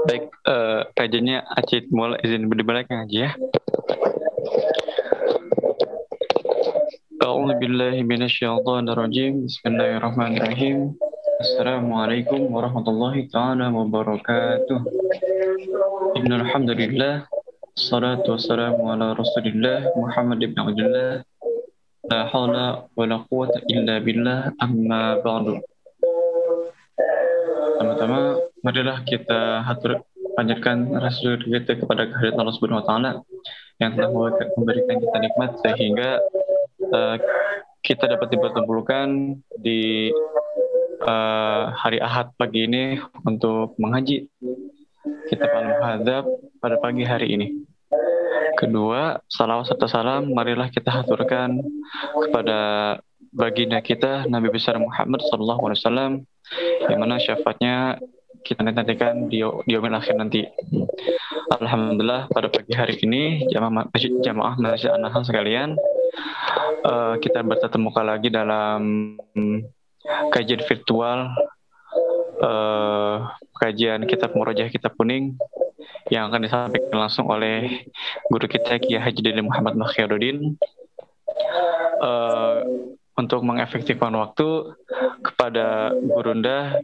Baik, kajiannya Acit mulai izin dimulai ngaji ya. A'udzu billahi minasyaitonir rajim. Bismillahirrahmanirrahim. Assalamualaikum warahmatullahi taala wabarakatuh. Innal hamdalillah wassalatu wassalamu ala Rasulillah Muhammad ibn Abdullah. La haula wala quwwata illa billah, amma ba'du. Pertama-tama, marilah kita panjatkan rasa syukur kita kepada kehadirat Allah Subhanahu wa taala yang telah memberikan kita nikmat sehingga kita dapat dipertemukan di hari Ahad pagi ini untuk mengaji kitab Al-Muhadzab pada pagi hari ini. Kedua, salawat serta salam marilah kita haturkan kepada baginda kita Nabi besar Muhammad SAW, yang mana syafaatnya kita nantikan di yaumil akhir nanti. Alhamdulillah, pada pagi hari ini jamaah Masjid An-Nahl sekalian, kita bertemu lagi dalam kajian virtual, kajian kitab Murajaah Kitab Kuning yang akan disampaikan langsung oleh guru kita Kiai Haji Deden Muhammad Makhyarudin. Untuk mengefektifkan waktu, kepada Gurunda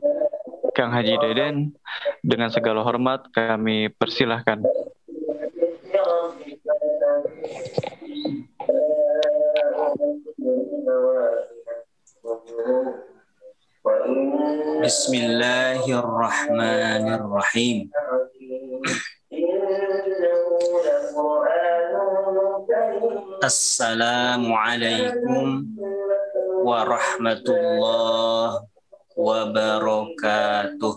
Kang Haji Deden dengan segala hormat kami persilahkan. Bismillahirrahmanirrahim. Assalamualaikum warahmatullahi wabarakatuh.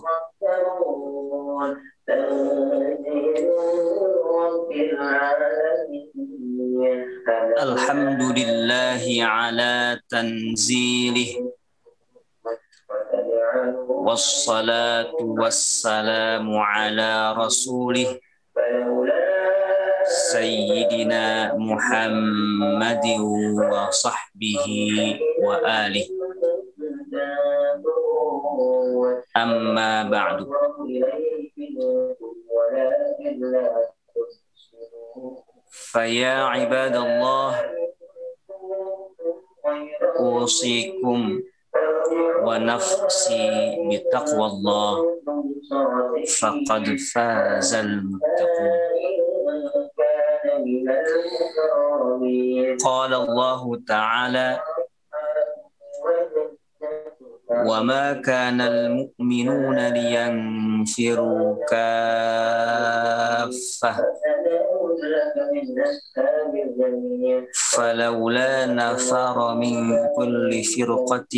Alhamdulillahi ala tanzilih, wassalatu wassalamu ala rasulih Sayyidina Muhammadin wa sahbihi wa alih. Amma ba'du. Faya ibadallah, usikum wa nafsi bitaqwallah, faqad fazal muttaqun. Qala Allah Ta'ala, وَمَا كَانَ الْمُؤْمِنُونَ لِيَنْفِرُوا كَافَّةً فَلَوْلَا نَفَرَ مِنْ كُلِّ فِرْقَةٍ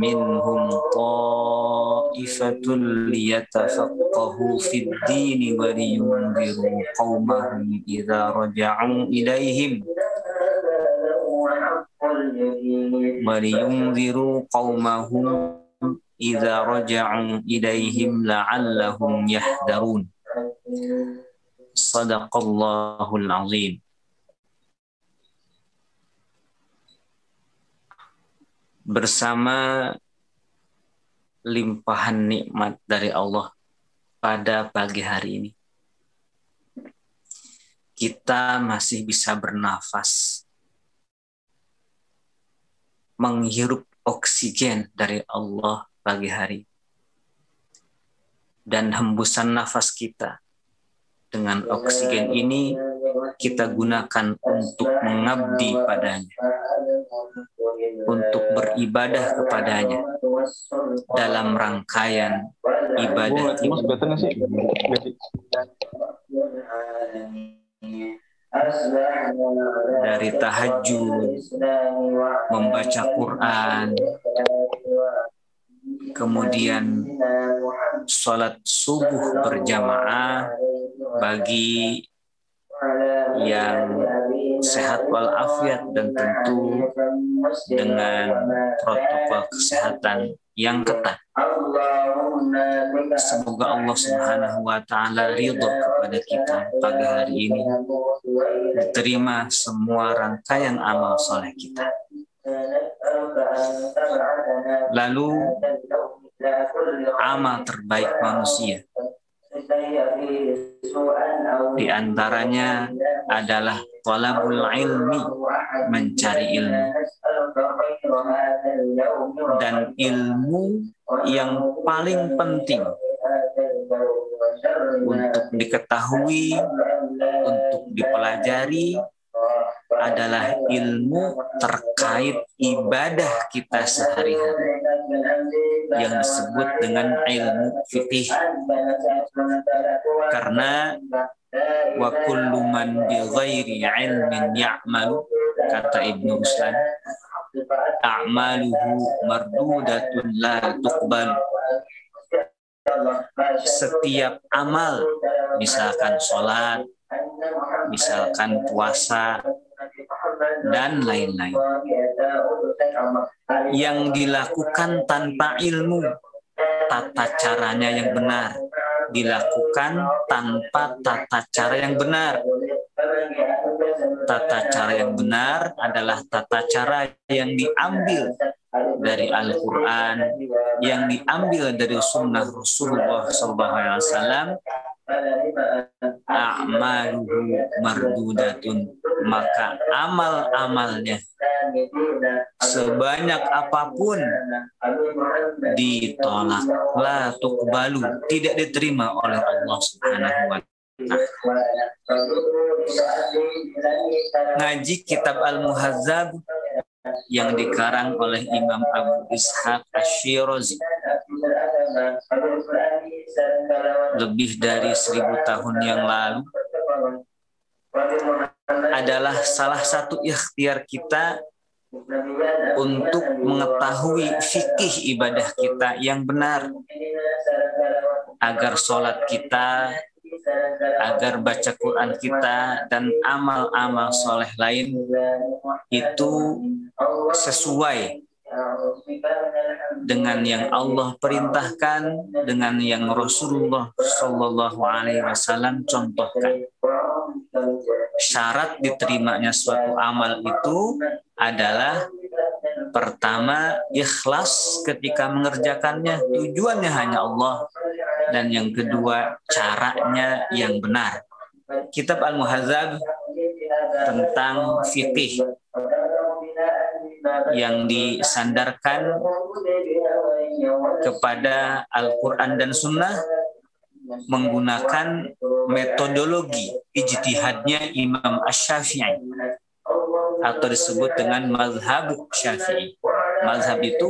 مِنْهُمْ طَائِفَةٌ لِيَتَفَقَّهُوا فِي الدِّينِ وَلِيُنْذِرُوا قَوْمَهُمْ إِذَا رَجَعُوا إِلَيْهِمْ لَعَلَّهُمْ يَحْذَرُونَ. Sadaqallahul azim. Bersama limpahan nikmat dari Allah pada pagi hari ini, kita masih bisa bernafas, menghirup oksigen dari Allah pagi hari, dan hembusan nafas kita dengan oksigen ini kita gunakan untuk mengabdi padanya, untuk beribadah kepadanya dalam rangkaian ibadah dari tahajud, membaca Quran, kemudian sholat subuh berjamaah bagi yang sehat walafiat dan tentu dengan protokol kesehatan yang ketat. Semoga Allah Subhanahu wa Ta'ala ridho kepada kita pagi hari ini, diterima semua rangkaian amal soleh kita. Lalu amal terbaik manusia. Di antaranya adalah talabul ilmi, mencari ilmu. Dan ilmu yang paling penting untuk diketahui, untuk dipelajari adalah ilmu terkait ibadah kita sehari-hari yang disebut dengan ilmu fikih. Karena wa kullu man bi ghairi ilmin ya'malu, kata Ibnu Ruslan, a'maluhu mardudatun la tuqbal. Setiap amal, misalkan sholat, misalkan puasa, dan lain-lain, yang dilakukan tanpa ilmu, tata caranya yang benar, dilakukan tanpa tata cara yang benar. Tata cara yang benar adalah tata cara yang diambil dari Al-Quran, yang diambil dari Sunnah Rasulullah SAW. A'maluhu mardudatun, maka amal-amalnya sebanyak apapun ditolak, la tuqbalu, tidak diterima oleh Allah Subhanahu wa ta'ala. Ngaji kitab Al-Muhazzab yang dikarang oleh Imam Abu Ishaq Asy-Syirazi lebih dari 1000 tahun yang lalu adalah salah satu ikhtiar kita untuk mengetahui fikih ibadah kita yang benar, agar sholat kita, agar baca Quran kita, dan amal-amal soleh lain itu sesuai dengan yang Allah perintahkan, dengan yang Rasulullah Shallallahu Alaihi Wasallam contohkan. Syarat diterimanya suatu amal itu adalah pertama, ikhlas ketika mengerjakannya, tujuannya hanya Allah, dan yang kedua, caranya yang benar. Kitab Al-Muhazzab tentang fikih yang disandarkan kepada Al-Quran dan Sunnah menggunakan metodologi ijtihadnya Imam Asy-Syafi'i, atau disebut dengan mazhab Syafi'i. Mazhab itu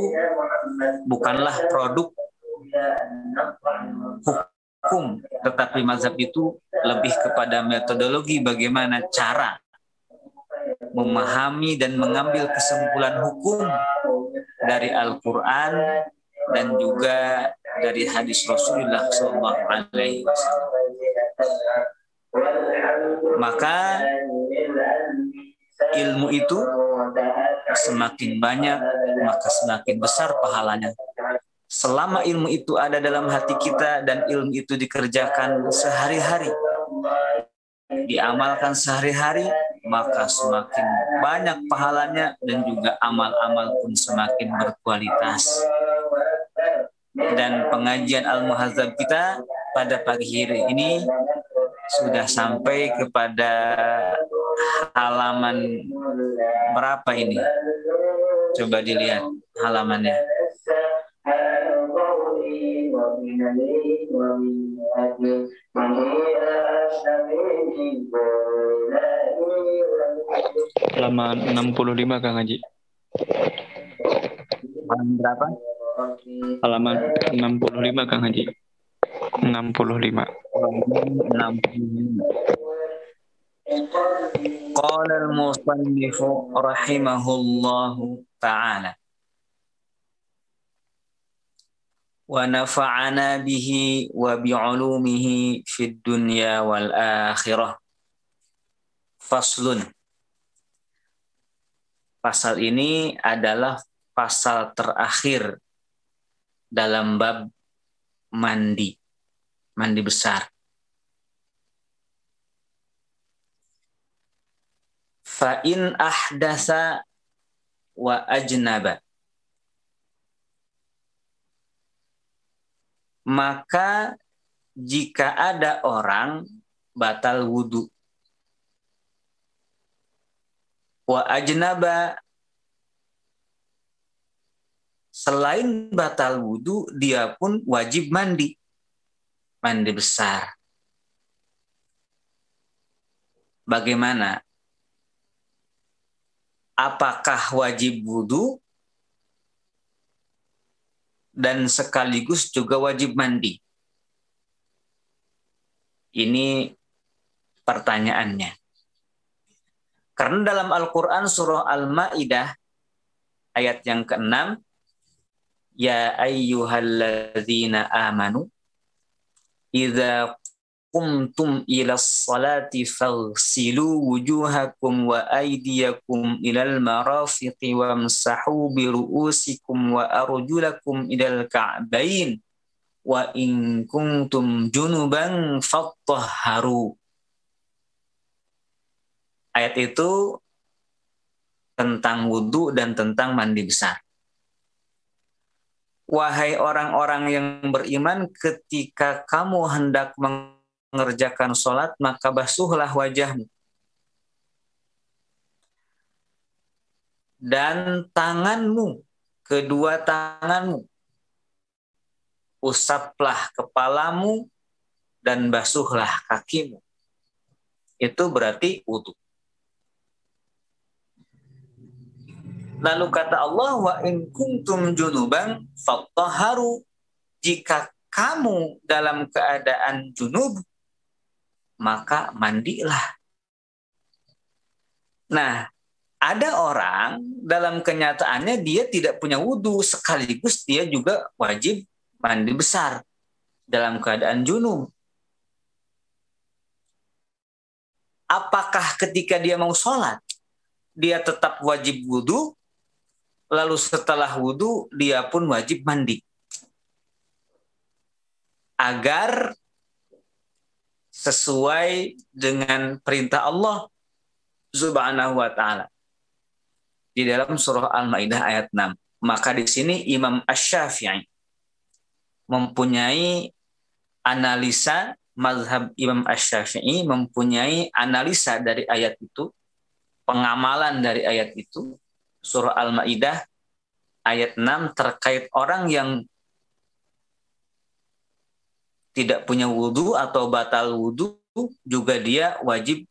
bukanlah produk hukum, tetapi mazhab itu lebih kepada metodologi bagaimana cara memahami dan mengambil kesimpulan hukum dari Al-Quran dan juga dari hadis Rasulullah SAW. Maka ilmu itu semakin banyak, maka semakin besar pahalanya. Selama ilmu itu ada dalam hati kita dan ilmu itu dikerjakan sehari-hari, diamalkan sehari-hari, maka semakin banyak pahalanya dan juga amal-amal pun semakin berkualitas. Dan pengajian Al-Muhazzab kita pada pagi hari ini sudah sampai kepada halaman berapa ini? Coba dilihat halamannya. Halaman 65 Kang Haji. Halaman berapa? Halaman 65 Kang Haji. 65. Qala al-musannif rahimahullahu ta'ala wa nafa'ana bihi wa bi'ulumihi fid dunya wal akhirah. Faslun. Pasal ini adalah pasal terakhir dalam bab mandi besar. Fa in ahdasa wa ajnaba. maka jika ada orang batal wudu, wa ajnaba, selain batal wudu dia pun wajib mandi besar. Bagaimana? Apakah wajib wudu dan sekaligus juga wajib mandi? Ini pertanyaannya. Karena dalam Al-Quran surah Al-Ma'idah ayat yang ke-6, ya ayyuhalladzina amanu idza qumtum ilas salati faghsilu wujuhakum wa aydiyakum ilal marafiqi wamsahu bi ru'usikum wa arjulakum ilal ka'bain wa in kuntum junuban fattahharu. Ayat itu tentang wudu dan tentang mandi besar. Wahai orang-orang yang beriman, ketika kamu hendak mengerjakan sholat, maka basuhlah wajahmu dan tanganmu, kedua tanganmu, usaplah kepalamu dan basuhlah kakimu. Itu berarti wudu. Lalu kata Allah, wa in kuntum junuban fattahharu, jika kamu dalam keadaan junub maka mandilah. Nah, ada orang dalam kenyataannya dia tidak punya wudu, sekaligus dia juga wajib mandi besar dalam keadaan junub. Apakah ketika dia mau sholat dia tetap wajib wudu, lalu setelah wudu dia pun wajib mandi agar sesuai dengan perintah Allah Subhanahu wa taala di dalam surah Al-Maidah ayat 6. Maka di sini Imam Asy-Syafi'i mempunyai analisa, mazhab Imam Asy-Syafi'i mempunyai analisa dari ayat itu, pengamalan dari ayat itu, surah Al-Maidah ayat 6 terkait orang yang tidak punya wudu atau batal wudu, juga dia wajib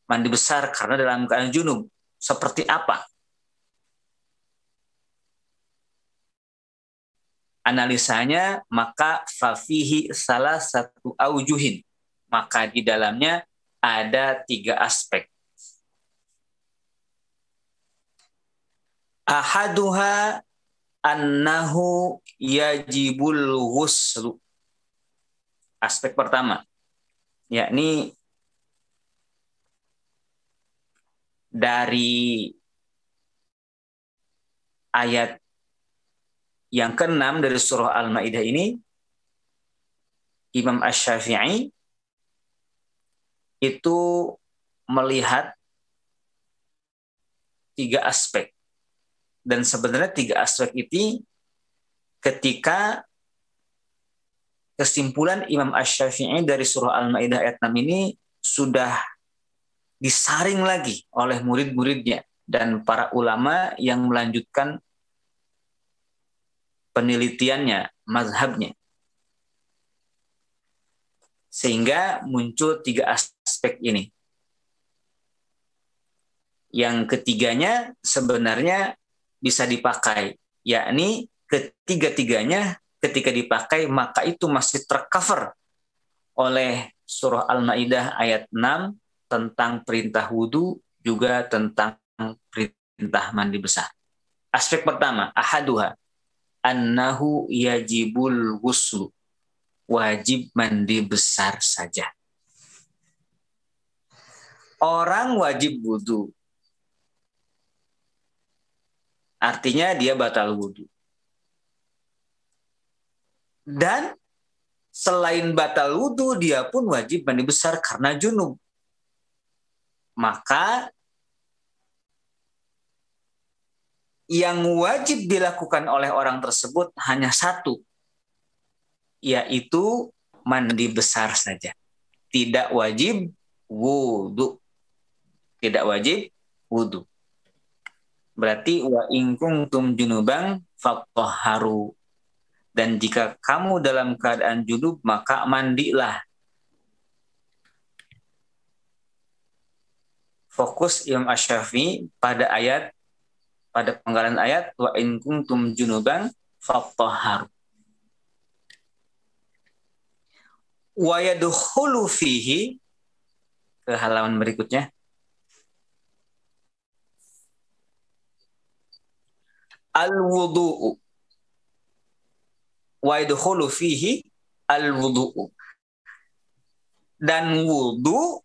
mandi besar karena dalam keadaan junub. Seperti apa analisanya? Maka fafihi salah satu aujuhin, maka di dalamnya ada 3 aspek. Ahaduha annahu yajibul ghuslu. Aspek pertama, yakni dari ayat yang ke-6 dari surah Al-Maidah ini, Imam Asy-Syafi'i itu melihat 3 aspek. Dan sebenarnya 3 aspek ini ketika kesimpulan Imam Asy-Syafi'i dari surah Al-Maidah ayat 6 ini sudah disaring lagi oleh murid-muridnya dan para ulama yang melanjutkan penelitiannya, mazhabnya. Sehingga muncul 3 aspek ini. Yang ketiganya sebenarnya bisa dipakai, yakni ketiga-tiganya ketika dipakai maka itu masih tercover oleh surah Al-Maidah ayat 6 tentang perintah wudu, juga tentang perintah mandi besar. Aspek pertama, ahaduha annahu yajibul ghuslu, wajib mandi besar saja. Orang wajib wudu, artinya dia batal wudu. Dan selain batal wudu, dia pun wajib mandi besar karena junub. Maka yang wajib dilakukan oleh orang tersebut hanya satu, yaitu mandi besar saja. Tidak wajib wudu. Tidak wajib wudu. Berarti wa in kuntum junuban fatahharu. Dan jika kamu dalam keadaan junub, maka mandilah. Fokus Imam Asy-Syafi'i pada penggalan ayat wa in kuntum junuban fatahharu. Wa yadkhulu fihi, ke halaman berikutnya. Al-wudu'u. Wa yadkhulu fihi al-wudu'u. Dan wudu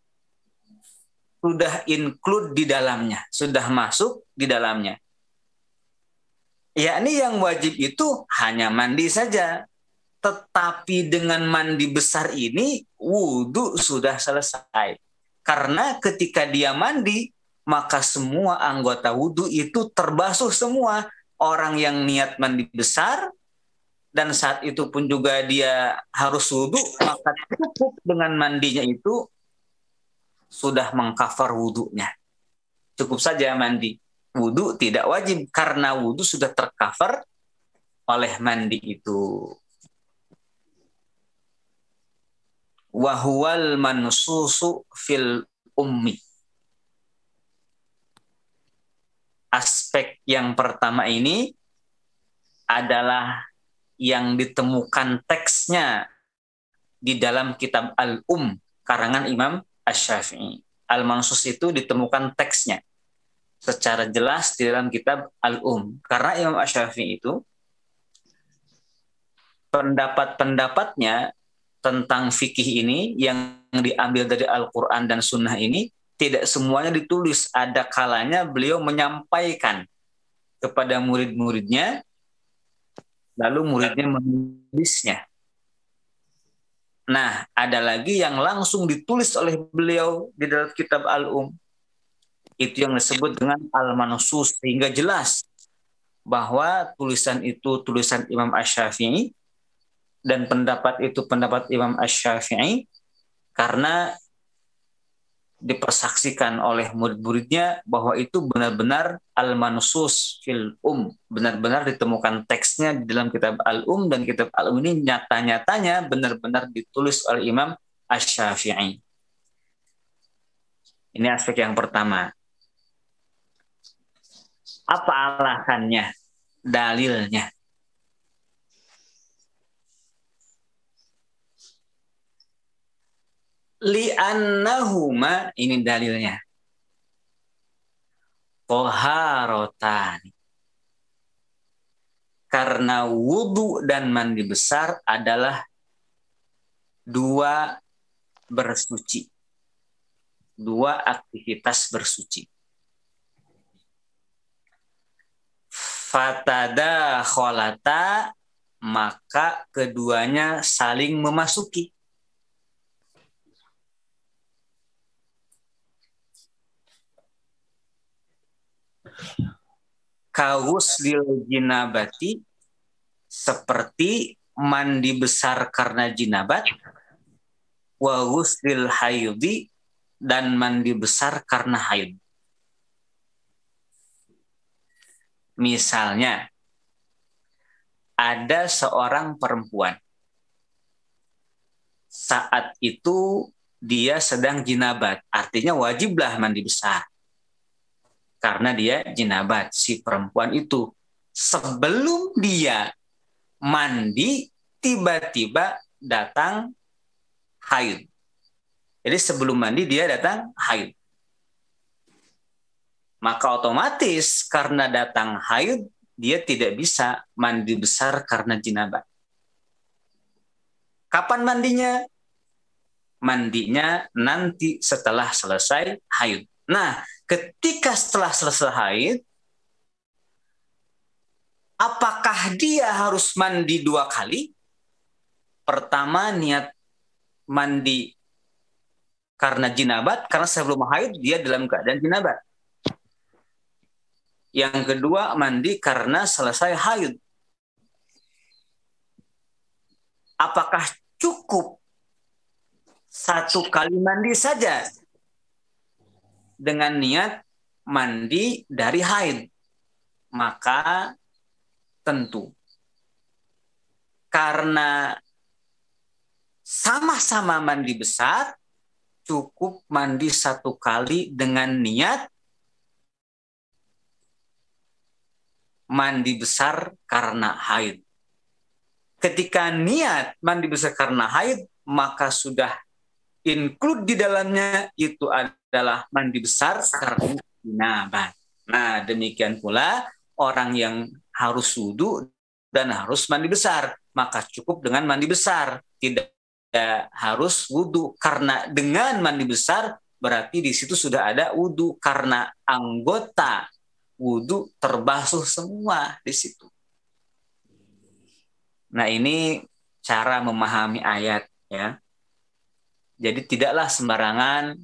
sudah include di dalamnya, sudah masuk di dalamnya. Yakni yang wajib itu hanya mandi saja. Tetapi dengan mandi besar ini, wudu sudah selesai. Karena ketika dia mandi, maka semua anggota wudu itu terbasuh semua. Orang yang niat mandi besar, dan saat itu pun juga dia harus wudu, maka cukup dengan mandinya itu sudah mengcover wudunya. Cukup saja mandi. Wudu tidak wajib, karena wudu sudah tercover oleh mandi itu. Wahuwal mansusu fil ummi. Aspek yang pertama ini adalah yang ditemukan teksnya di dalam kitab karangan Imam Asy-Syafi'i. Al-Mansus itu ditemukan teksnya secara jelas di dalam kitab Karena Imam Asy-Syafi'i itu pendapat-pendapatnya tentang fikih ini yang diambil dari Al-Quran dan Sunnah ini tidak semuanya ditulis. Ada kalanya beliau menyampaikan kepada murid-muridnya, lalu muridnya menulisnya. Nah, ada lagi yang langsung ditulis oleh beliau di dalam kitab Itu yang disebut dengan Al-Mansus, sehingga jelas bahwa tulisan itu tulisan Imam Asy-Syafi'i dan pendapat itu pendapat Imam Asy-Syafi'i, karena dipersaksikan oleh murid-muridnya bahwa itu benar-benar al-mansus fil benar-benar ditemukan teksnya di dalam kitab dan kitab ini nyata-nyatanya benar-benar ditulis oleh Imam Asy-Syafi'i. Ini aspek yang pertama. Apa alasannya? Dalilnya. Li'annahuma, ini dalilnya, toharotan, karena wudu dan mandi besar adalah dua bersuci, dua aktivitas bersuci. Fatada kholata, maka keduanya saling memasuki. Kawuslil jinabati, seperti mandi besar karena jinabat, wa ghuslil haidhi, dan mandi besar karena haid. Misalnya, ada seorang perempuan, saat itu dia sedang jinabat, artinya wajiblah mandi besar. Karena dia jinabat, si perempuan itu. Sebelum dia mandi, tiba-tiba datang haid. Jadi sebelum mandi dia datang haid. Maka otomatis karena datang haid, dia tidak bisa mandi besar karena jinabat. Kapan mandinya? Mandinya nanti setelah selesai haid. Nah, ketika setelah selesai haid, apakah dia harus mandi 2 kali? Pertama, niat mandi karena jinabat, karena sebelum haid dia dalam keadaan jinabat. Yang kedua, mandi karena selesai haid. apakah cukup satu kali mandi saja dengan niat mandi dari haid? Maka tentu karena sama-sama mandi besar, cukup mandi satu kali dengan niat mandi besar karena haid. Ketika niat mandi besar karena haid, maka sudah include di dalamnya itu adalah mandi besar karena jinabat. Nah, demikian pula orang yang harus wudu dan harus mandi besar, maka cukup dengan mandi besar, tidak harus wudu, karena dengan mandi besar berarti di situ sudah ada wudu karena anggota wudu terbasuh semua di situ. Nah, ini cara memahami ayat ya. Jadi tidaklah sembarangan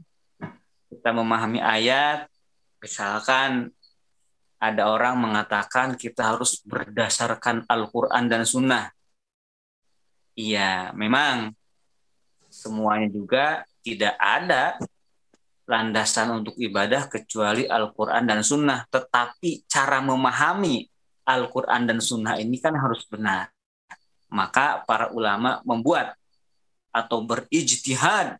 kita memahami ayat. Misalkan ada orang mengatakan kita harus berdasarkan Al-Quran dan Sunnah. Iya, memang semuanya juga tidak ada landasan untuk ibadah kecuali Al-Quran dan Sunnah. Tetapi cara memahami Al-Quran dan Sunnah ini kan harus benar. Maka para ulama membuat atau berijtihad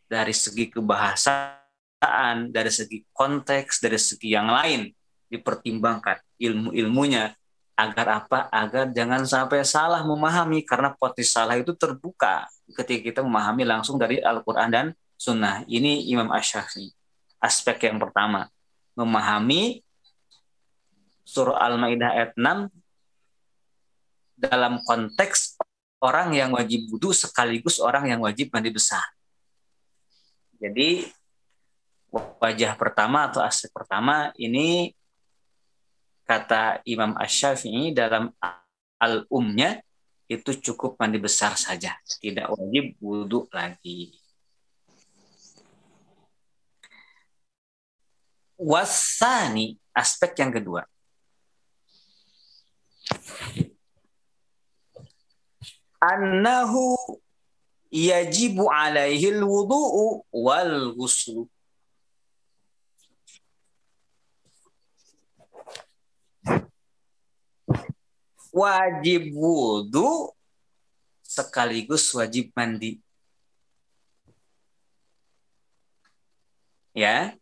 dari segi kebahasaan, dari segi konteks, dari segi yang lain, dipertimbangkan ilmu-ilmunya. Agar apa? Agar jangan sampai salah memahami, karena potensi salah itu terbuka ketika kita memahami langsung dari Al-Quran dan Sunnah. Ini Imam Asy-Syafi'i. Aspek yang pertama, memahami surah Al-Maidah ayat 6 dalam konteks orang yang wajib wudu sekaligus orang yang wajib mandi besar. Jadi wajah pertama atau aspek pertama ini kata Imam Asy-Syafi'i dalam Al-Umnya itu cukup mandi besar saja, tidak wajib wudu lagi. Wasani, aspek yang kedua. Annahu yajibu alaihi al-wudu'u wal ghuslu. Wajib wudu sekaligus wajib mandi. Ya,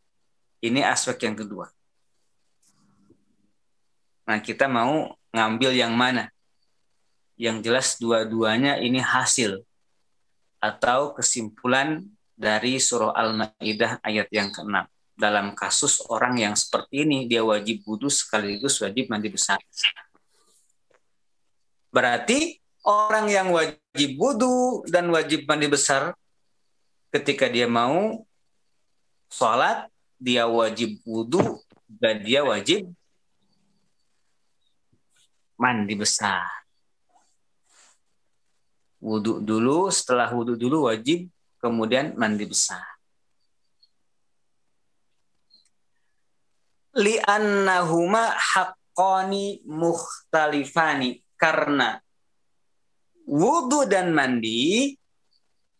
ini aspek yang kedua. Nah, kita mau ngambil yang mana? Yang jelas dua-duanya ini hasil atau kesimpulan dari surah Al-Maidah ayat yang ke-6. Dalam kasus orang yang seperti ini, dia wajib wudu sekaligus wajib mandi besar. Berarti orang yang wajib wudu dan wajib mandi besar, ketika dia mau sholat, dia wajib wudu dan dia wajib mandi besar. Wudu dulu, setelah wudu dulu wajib, kemudian mandi besar. Li'annahuma haqqani mukhtalifani. Karena wudu dan mandi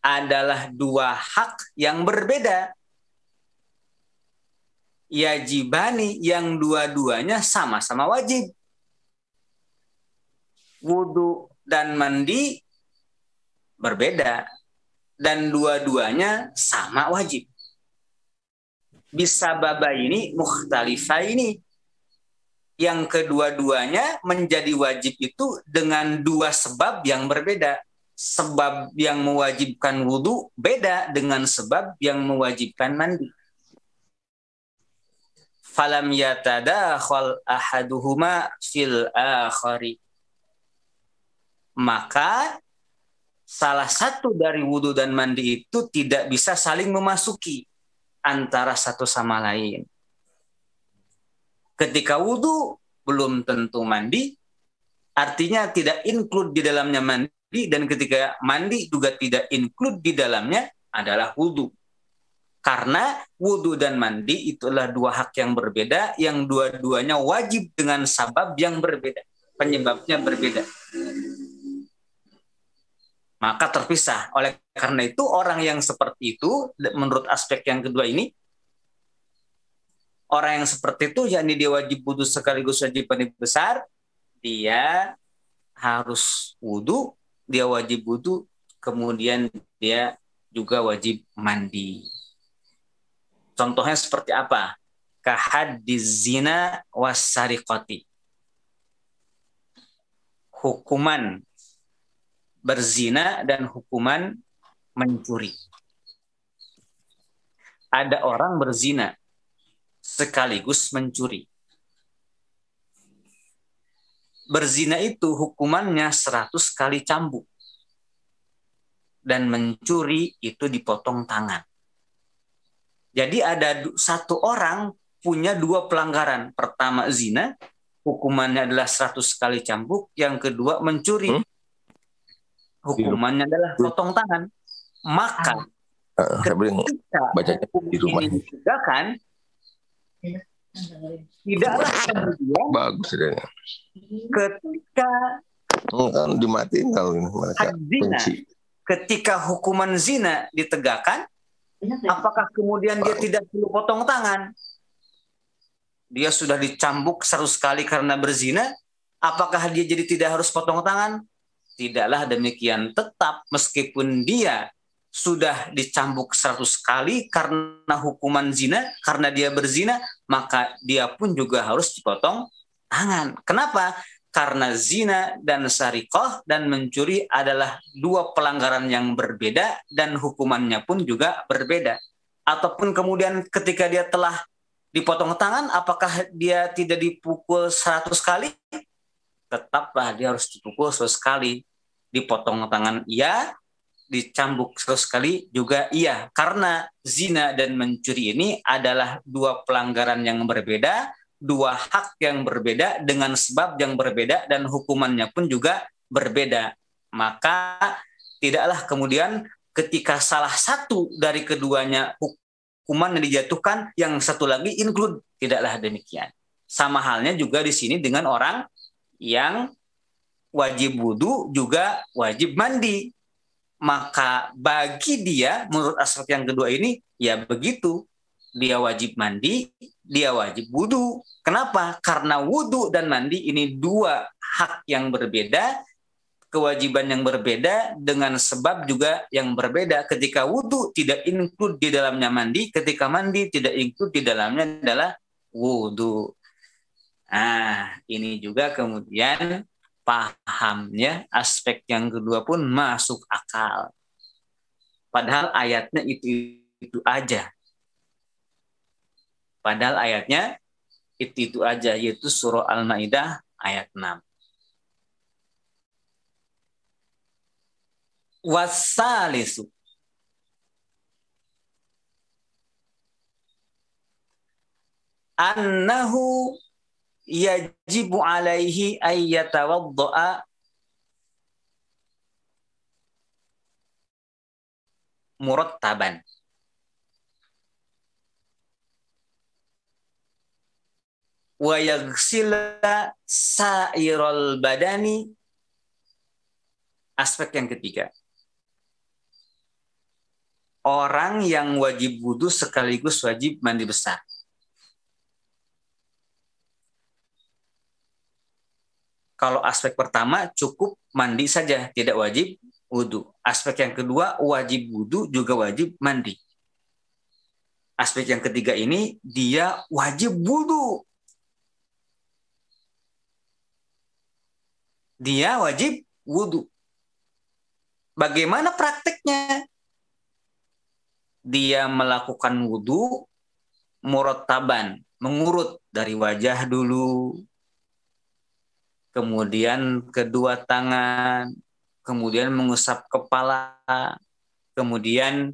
adalah dua hak yang berbeda. Yajibani, yang dua-duanya sama-sama wajib. Wudu dan mandi berbeda dan dua-duanya sama wajib. Bisa baba ini mukhtalifah ini. Yang kedua-duanya menjadi wajib itu dengan dua sebab yang berbeda. Sebab yang mewajibkan wudu beda dengan sebab yang mewajibkan mandi. Falam yatadakhal ahaduhuma fil akhari. Maka salah satu dari wudu dan mandi itu tidak bisa saling memasuki antara satu sama lain. Ketika wudu belum tentu mandi, artinya tidak include di dalamnya mandi, dan ketika mandi juga tidak include di dalamnya adalah wudu. Karena wudu dan mandi itulah dua hak yang berbeda, yang dua-duanya wajib dengan sabab yang berbeda, penyebabnya berbeda. maka terpisah. Oleh karena itu orang yang seperti itu menurut aspek yang kedua ini, orang yang seperti itu yakni dia wajib wudu sekaligus wajib mandi besar, dia harus wudu, dia wajib wudu, kemudian dia juga wajib mandi. Contohnya seperti apa? Kahaddiz zina wassariqati. Hukuman berzina dan hukuman mencuri. Ada orang berzina sekaligus mencuri. Berzina itu hukumannya 100 kali cambuk. Dan mencuri itu dipotong tangan. Jadi ada satu orang punya dua pelanggaran. Pertama zina, hukumannya adalah 100 kali cambuk. Yang kedua mencuri, hukumannya adalah potong tangan. Maka ketika hukum ini ditegakkan, tidaklah kemudian bagus ya. Ketika kan dimatiin kalau ini mereka benci. Ketika hukuman zina ditegakkan, apakah kemudian dia tidak perlu potong tangan? Dia sudah dicambuk 100 kali karena berzina, apakah dia jadi tidak harus potong tangan? Tidaklah demikian. Tetap meskipun dia sudah dicambuk 100 kali karena hukuman zina, karena dia berzina, maka dia pun juga harus dipotong tangan. Kenapa? Karena zina dan sariqah dan mencuri adalah dua pelanggaran yang berbeda dan hukumannya pun juga berbeda. Ataupun kemudian ketika dia telah dipotong tangan, apakah dia tidak dipukul 100 kali? Tetaplah dia harus dipukul 100 kali. Dipotong tangan iya, dicambuk 100 kali juga iya. Karena zina dan mencuri ini adalah dua pelanggaran yang berbeda, dua hak yang berbeda dengan sebab yang berbeda dan hukumannya pun juga berbeda. Maka tidaklah kemudian ketika salah satu dari keduanya hukuman yang dijatuhkan, yang satu lagi include. Tidaklah demikian. Sama halnya juga di sini dengan orang yang wajib wudu juga wajib mandi. Maka bagi dia menurut aspek yang kedua ini ya begitu. Dia wajib mandi, dia wajib wudu. Kenapa? Karena wudu dan mandi ini dua hak yang berbeda, kewajiban yang berbeda, dengan sebab juga yang berbeda. Ketika wudu tidak include di dalamnya mandi, ketika mandi tidak include di dalamnya adalah wudu. Nah, ini juga kemudian pahamnya aspek yang kedua pun masuk akal. Padahal ayatnya itu aja. Padahal ayatnya itu aja, yaitu surah Al-Maidah ayat 6. Wassalisu. Annahu yajibu alaihi ayyatawadda'a murattaban. Wa yaghsila sa'iral badani. Aspek yang ketiga. Orang yang wajib wudu sekaligus wajib mandi besar. Kalau aspek pertama cukup mandi saja, tidak wajib wudu. Aspek yang kedua wajib wudu juga wajib mandi. Aspek yang ketiga ini dia wajib wudu. Dia wajib wudu. Bagaimana prakteknya? Dia melakukan wudu murattaban, mengurut dari wajah dulu, kemudian kedua tangan, kemudian mengusap kepala, kemudian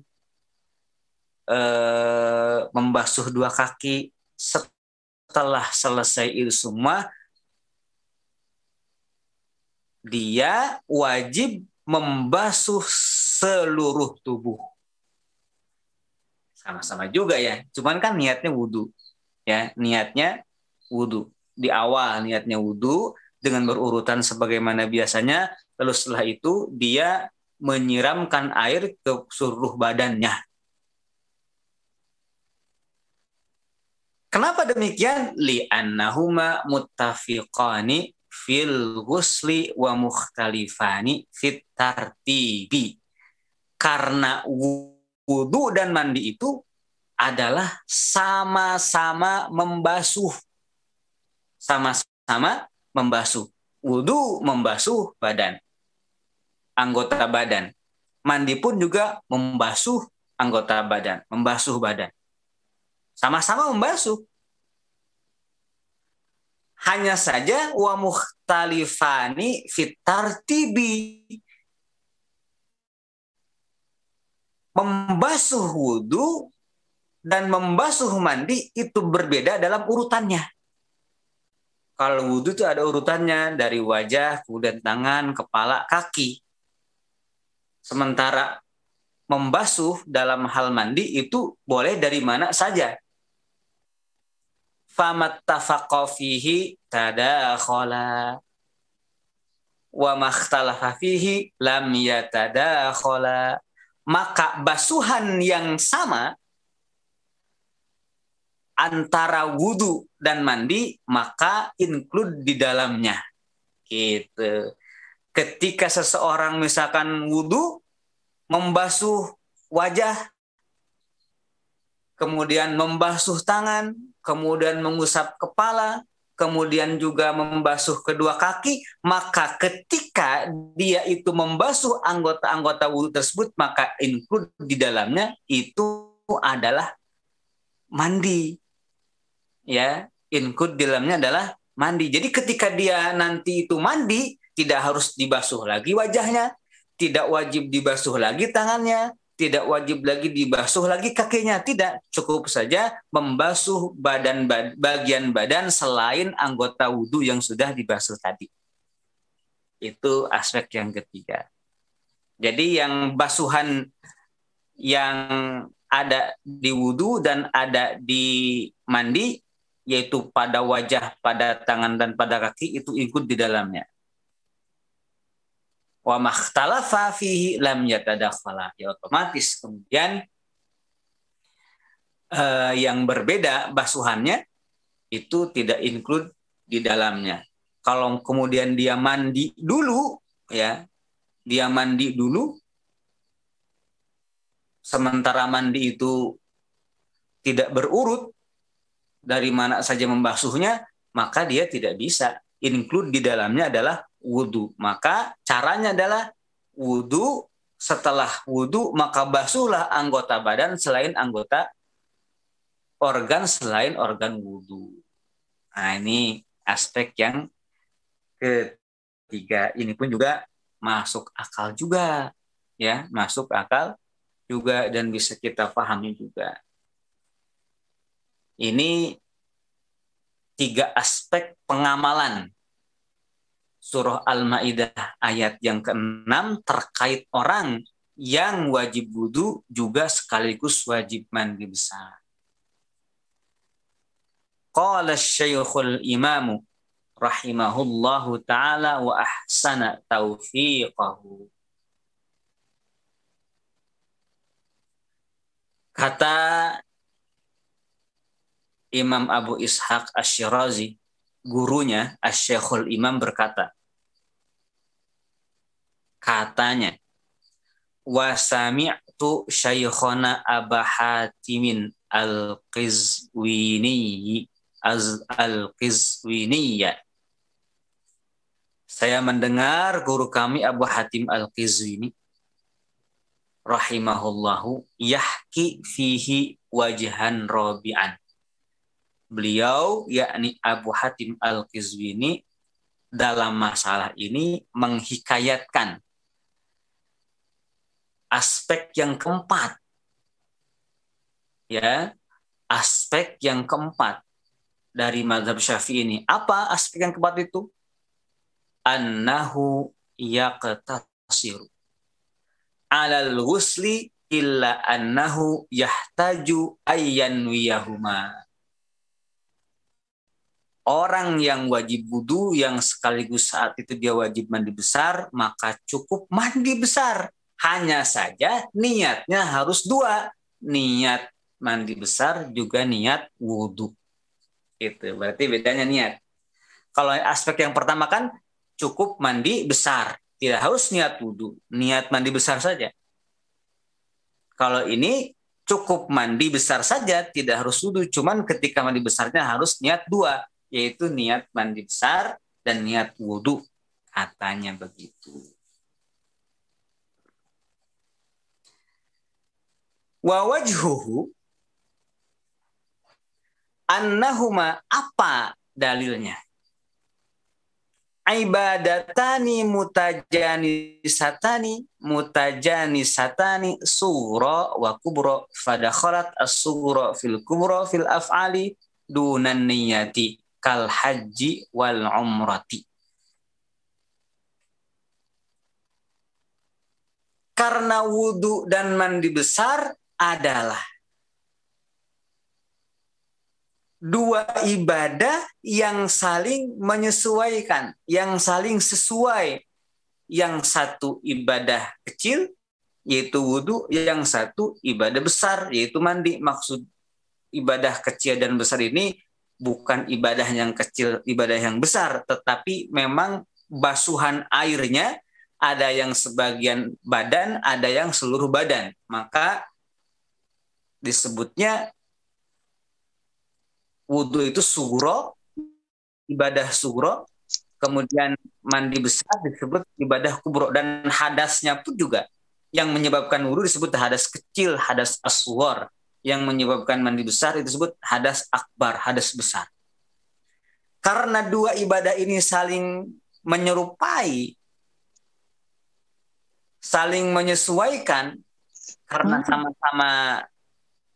membasuh dua kaki. Setelah selesai itu semua, dia wajib membasuh seluruh tubuh. Sama-sama juga ya, cuman kan niatnya wudu. Ya, niatnya wudu. Di awal niatnya wudu dengan berurutan sebagaimana biasanya, lalu setelah itu dia menyiramkan air ke seluruh badannya. Kenapa demikian? Li'annahuma muttafiqani fil ghusli wa mukhtalifani fit tartibi. Karena wudu dan mandi itu adalah sama-sama membasuh. Sama-sama membasuh. Wudu membasuh badan, anggota badan. Mandi pun juga membasuh anggota badan, membasuh badan. Sama-sama membasuh. Hanya saja wa mukhtalifani fit tartibi. Membasuh wudu dan membasuh mandi itu berbeda dalam urutannya. Kalau wudu itu ada urutannya dari wajah, kemudian tangan, kepala, kaki. Sementara membasuh dalam hal mandi itu boleh dari mana saja. Famattafaqa fihi tadakhala wa makhtalafa fihi lam yatadakhala. Maka basuhan yang sama antara wudu dan mandi maka include di dalamnya. Gitu. Ketika seseorang misalkan wudu membasuh wajah, kemudian membasuh tangan, kemudian mengusap kepala, kemudian juga membasuh kedua kaki, maka ketika dia itu membasuh anggota-anggota wudu tersebut, maka include di dalamnya itu adalah mandi. Ya, include di dalamnya adalah mandi. Jadi ketika dia nanti itu mandi, tidak harus dibasuh lagi wajahnya, tidak wajib dibasuh lagi tangannya, tidak wajib lagi dibasuh lagi kakinya, tidak, cukup saja membasuh bagian badan selain anggota wudu yang sudah dibasuh tadi. Itu aspek yang ketiga. Jadi yang basuhan yang ada di wudu dan ada di mandi, yaitu pada wajah, pada tangan dan pada kaki, itu ikut di dalamnya. Wa makhtalafa fihi lam yatadakhala. Ya otomatis kemudian yang berbeda basuhannya itu tidak include di dalamnya. Kalau kemudian dia mandi dulu, ya, dia mandi dulu, sementara mandi itu tidak berurut dari mana saja membasuhnya, maka dia tidak bisa. Include di dalamnya adalah wudu. Maka caranya adalah wudu, setelah wudu maka basuhlah anggota badan selain anggota organ selain organ wudu. Nah, ini aspek yang ketiga. Ini pun juga masuk akal juga, ya, masuk akal juga dan bisa kita pahami juga. Ini 3 aspek pengamalan Surah Al-Maidah ayat yang ke-6 terkait orang yang wajib wudu juga sekaligus wajib mandi besar. Qala Syekhul Imam rahimahullahu taala wa ahsana taufiqahu. Kata Imam Abu Ishaq Asy-Syirazi, gurunya Asy-Syekhul Imam berkata, katanya, wa sami'tu syaikhana Aba Hatimin Al-Qizwiniyya. Saya mendengar guru kami Abu Hatim Al-Qizwini rahimahullahu yahki fihi wajhan rabi'an. Beliau, yakni Abu Hatim Al-Qizwini, dalam masalah ini menghikayatkan aspek yang keempat. Ya, aspek yang keempat dari mazhab Syafi'i ini. Apa aspek yang keempat itu? Annahu yaqtasiru 'alal ghusli illa annahu yahtaju ayyan wiyahuma. Orang yang wajib wudu yang sekaligus saat itu dia wajib mandi besar, maka cukup mandi besar. Hanya saja niatnya harus dua. Niat mandi besar juga niat wudhu. Itu berarti bedanya niat. Kalau aspek yang pertama kan cukup mandi besar. Tidak harus niat wudhu. Niat mandi besar saja. Kalau ini cukup mandi besar saja. Tidak harus wudhu. Cuman ketika mandi besarnya harus niat dua. Yaitu niat mandi besar dan niat wudhu. Katanya begitu. Wa wajhuhu annahuma, apa dalilnya? Ibadatani mutajanisatani sura wa kubra fadakhalat as-sura fil kubra fil af'ali dunan niyati kal haji wal umrati. Karena wudu dan mandi besar adalah dua ibadah yang saling menyesuaikan, yang saling sesuai. Yang satu ibadah kecil, yaitu wudu, yang satu ibadah besar, yaitu mandi. Maksud ibadah kecil dan besar ini bukan ibadah yang kecil, ibadah yang besar, tetapi memang basuhan airnya ada yang sebagian badan, ada yang seluruh badan. Maka disebutnya wudhu itu sugro, ibadah sugro, kemudian mandi besar disebut ibadah kubro, dan hadasnya pun juga yang menyebabkan wudhu disebut hadas kecil, hadas asghar, yang menyebabkan mandi besar itu disebut hadas akbar, hadas besar. Karena dua ibadah ini saling menyerupai, saling menyesuaikan, karena sama-sama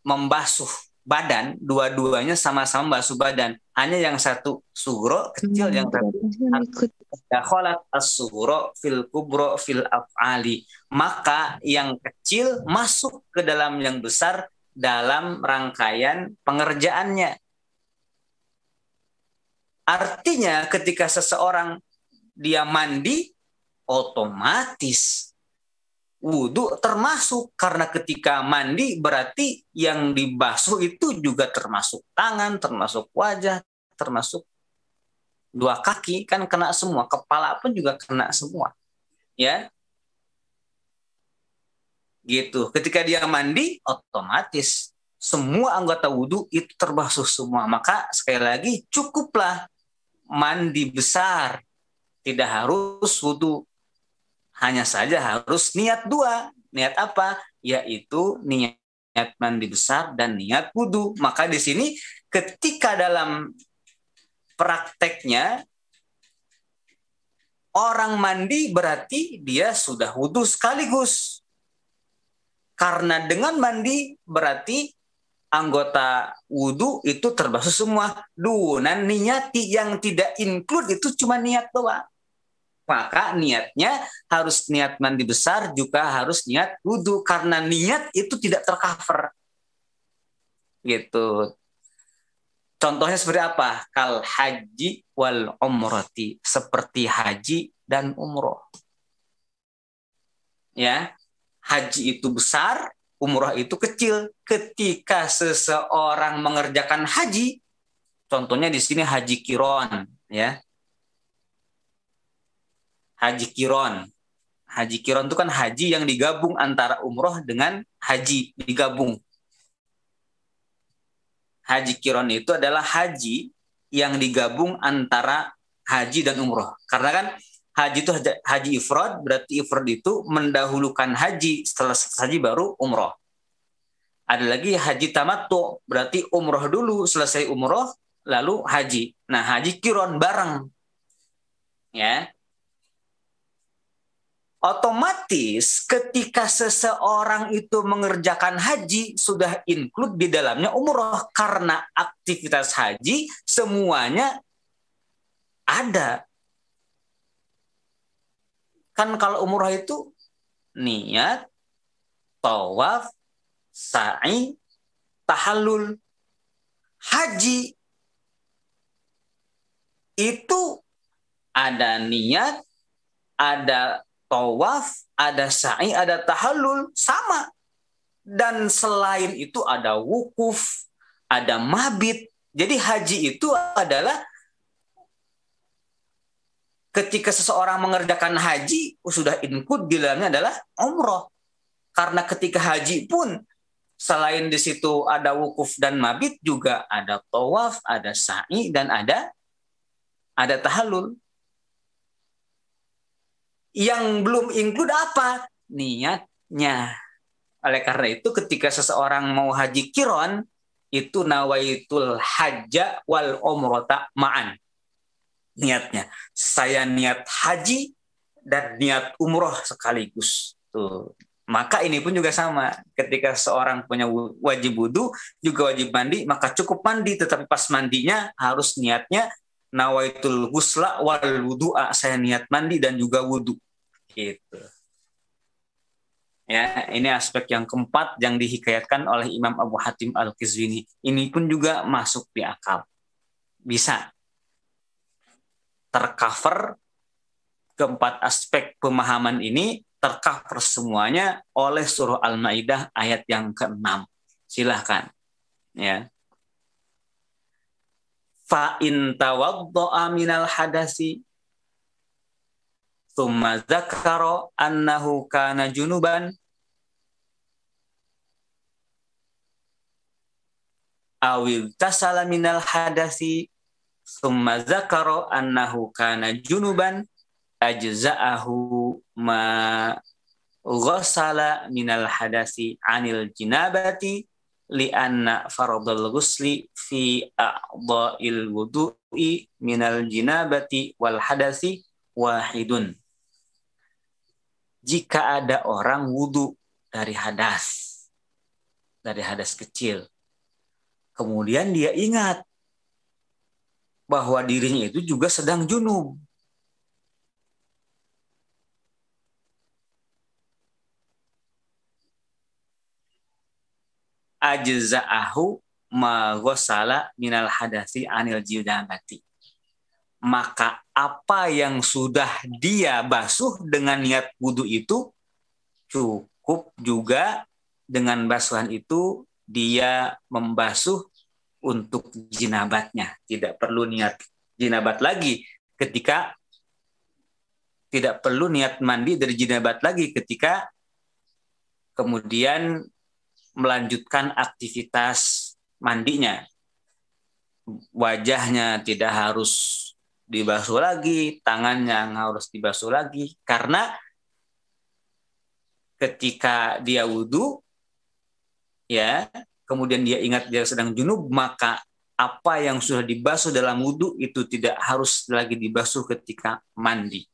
membasuh badan, dua-duanya sama-sama membasuh badan. Hanya yang satu sugro, kecil, yang satu dakhalat as-sugro fil kubro fil af'ali. Maka yang kecil masuk ke dalam yang besar dalam rangkaian pengerjaannya. Artinya ketika seseorang dia mandi, otomatis wudhu termasuk, karena ketika mandi berarti yang dibasuh itu juga termasuk tangan, termasuk wajah, termasuk dua kaki, kan kena semua, kepala pun juga kena semua, ya gitu. Ketika dia mandi, otomatis semua anggota wudhu itu terbasuh semua. Maka sekali lagi cukuplah mandi besar, tidak harus wudhu. Hanya saja harus niat dua. Niat apa? Yaitu niat mandi besar dan niat wudhu. Maka di sini ketika dalam prakteknya orang mandi berarti dia sudah wudhu sekaligus. Karena dengan mandi berarti anggota wudhu itu terbasuh semua. Dunan niyati, yang tidak include itu cuma niat doang. Maka niatnya harus niat mandi besar, juga harus niat wudhu, karena niat itu tidak tercover. Gitu. Contohnya seperti apa? Kal haji wal umrati, seperti haji dan umroh. Ya, haji itu besar, umroh itu kecil. Ketika seseorang mengerjakan haji, contohnya di sini haji kiron, ya. Haji kiron. Haji kiron itu kan haji yang digabung antara umroh dengan haji, digabung. Haji kiron itu adalah haji yang digabung antara haji dan umroh. Karena kan haji itu haji ifrad, berarti ifrad itu mendahulukan haji, setelah haji baru umroh. Ada lagi haji tamattu, berarti umroh dulu, selesai umroh lalu haji. Nah, haji kiron bareng. Ya. Otomatis ketika seseorang itu mengerjakan haji sudah include di dalamnya umroh, karena aktivitas haji semuanya ada. Kan kalau umroh itu niat, tawaf, sa'i, tahallul. Haji itu ada niat, ada tawaf, ada sa'i, ada tahallul, sama. Dan selain itu ada wukuf, ada mabit. Jadi haji itu adalah ketika seseorang mengerjakan haji, sudah include di dalamnya adalah umroh. Karena ketika haji pun, selain di situ ada wukuf dan mabit, juga ada tawaf, ada sa'i, dan ada tahallul. Yang belum include apa? Niatnya. Oleh karena itu ketika seseorang mau haji kiron, itu nawaitul hajja wal umrata ma'an. Niatnya. Saya niat haji dan niat umroh sekaligus. Tuh. Maka ini pun juga sama. Ketika seorang punya wajib wudu, juga wajib mandi, maka cukup mandi. Tetapi pas mandinya harus niatnya nawaitul ghusla wal wudu'a. Saya niat mandi dan juga wudu. Gitu. Ya, ini aspek yang keempat yang dihikayatkan oleh Imam Abu Hatim Al-Qazwini. Ini pun juga masuk di akal. Bisa tercover keempat aspek pemahaman ini, tercover semuanya oleh surah Al-Maidah ayat yang ke-6. Silahkan. Ya. Fa in tawadda'a minal hadasi tsumma dzakara annahu kana junuban awil tasala minal hadasi tsumma dzakara annahu kana junuban ajza'ahu ma ghassala minal hadasi anil jinabati li'anna faradul ghusli fi a'dha'il wudu'i minal jinabati wal hadasi wahidun. Jika ada orang wudu dari hadas kecil, kemudian dia ingat bahwa dirinya itu juga sedang junub, ajza'ahu ma ghassala minal hadasi anil jinabati. Maka apa yang sudah dia basuh dengan niat wudu itu, cukup juga dengan basuhan itu dia membasuh untuk jinabatnya. Tidak perlu niat jinabat lagi ketika, tidak perlu niat mandi dari jinabat lagi ketika kemudian melanjutkan aktivitas mandinya. Wajahnya tidak harus dibasuh lagi, tangan yang harus dibasuh lagi, karena ketika dia wudu, ya, kemudian dia ingat dia sedang junub, maka apa yang sudah dibasuh dalam wudu itu tidak harus lagi dibasuh ketika mandi.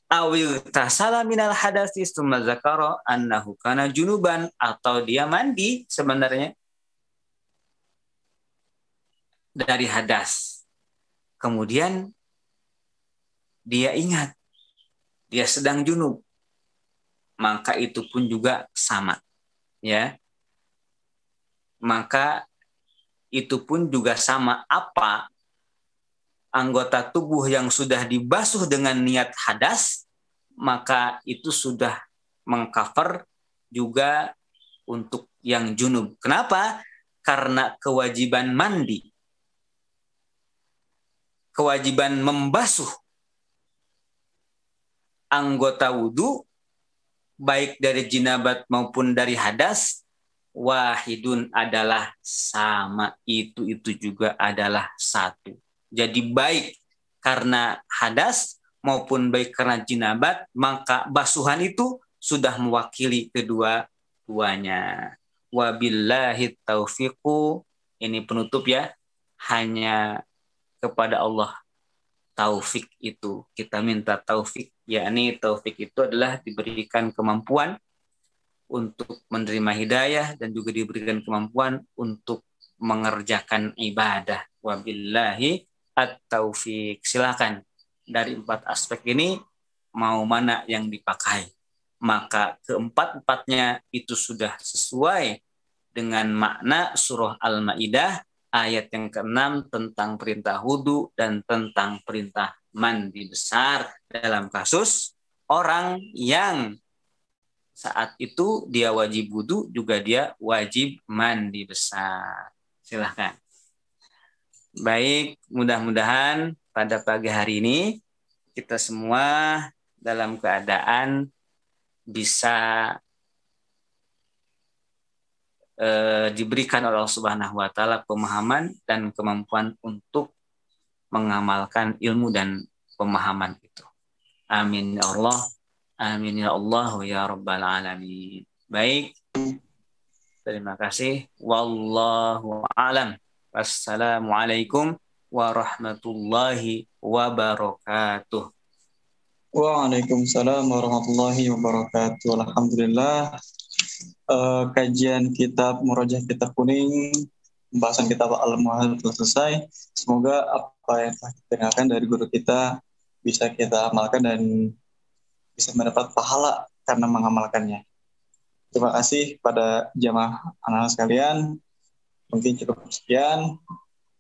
Awil tasala minal hadasi tsumma dzakara annahu kana junuban, atau dia mandi sebenarnya dari hadas. Kemudian dia ingat dia sedang junub, maka itu pun juga sama, ya. Maka itu pun juga sama, apa anggota tubuh yang sudah dibasuh dengan niat hadas, maka itu sudah mengcover juga untuk yang junub. Kenapa? Karena kewajiban mandi, kewajiban membasuh anggota wudu, baik dari jinabat maupun dari hadas, wahidun adalah sama, itu juga adalah satu. Jadi baik karena hadas maupun baik karena jinabat, maka basuhan itu sudah mewakili kedua-duanya. Wabillahi taufiqu, ini penutup ya, hanya kepada Allah taufik itu. Kita minta taufik, yakni taufik itu adalah diberikan kemampuan untuk menerima hidayah dan juga diberikan kemampuan untuk mengerjakan ibadah. Wabillahi at-taufik. Silakan dari 4 aspek ini mau mana yang dipakai. Maka keempat-empatnya itu sudah sesuai dengan makna surah Al-Maidah ayat yang ke-6 tentang perintah wudu dan tentang perintah mandi besar dalam kasus orang yang saat itu dia wajib wudu juga dia wajib mandi besar. Silahkan. Baik, mudah-mudahan pada pagi hari ini kita semua dalam keadaan bisa diberikan oleh Allah Subhanahu wa taala pemahaman dan kemampuan untuk mengamalkan ilmu dan pemahaman itu. Amin ya Allah. Amin ya Allah ya rabbal alamin. Baik. Terima kasih. Wallahu a'lam. Wassalamualaikum warahmatullahi wabarakatuh. Waalaikumsalam warahmatullahi wabarakatuh. Alhamdulillah. Kajian kitab Murajah Kitab Kuning, pembahasan kitab Al-Muhadzalah telah selesai. Semoga apa yang telah kita dengarkan dari guru kita bisa kita amalkan dan bisa mendapat pahala karena mengamalkannya. Terima kasih pada jamaah anak-anak sekalian. Mungkin cukup sekian.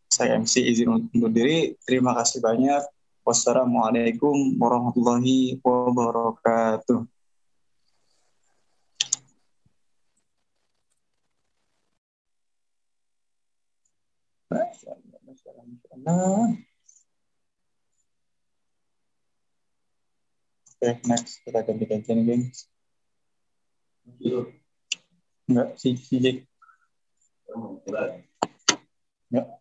Saya MC izin undur diri. Terima kasih banyak. Wassalamualaikum warahmatullahi wabarakatuh. Oke, next kita ganti kajian, gengs. Enggak, si Jake. Enggak.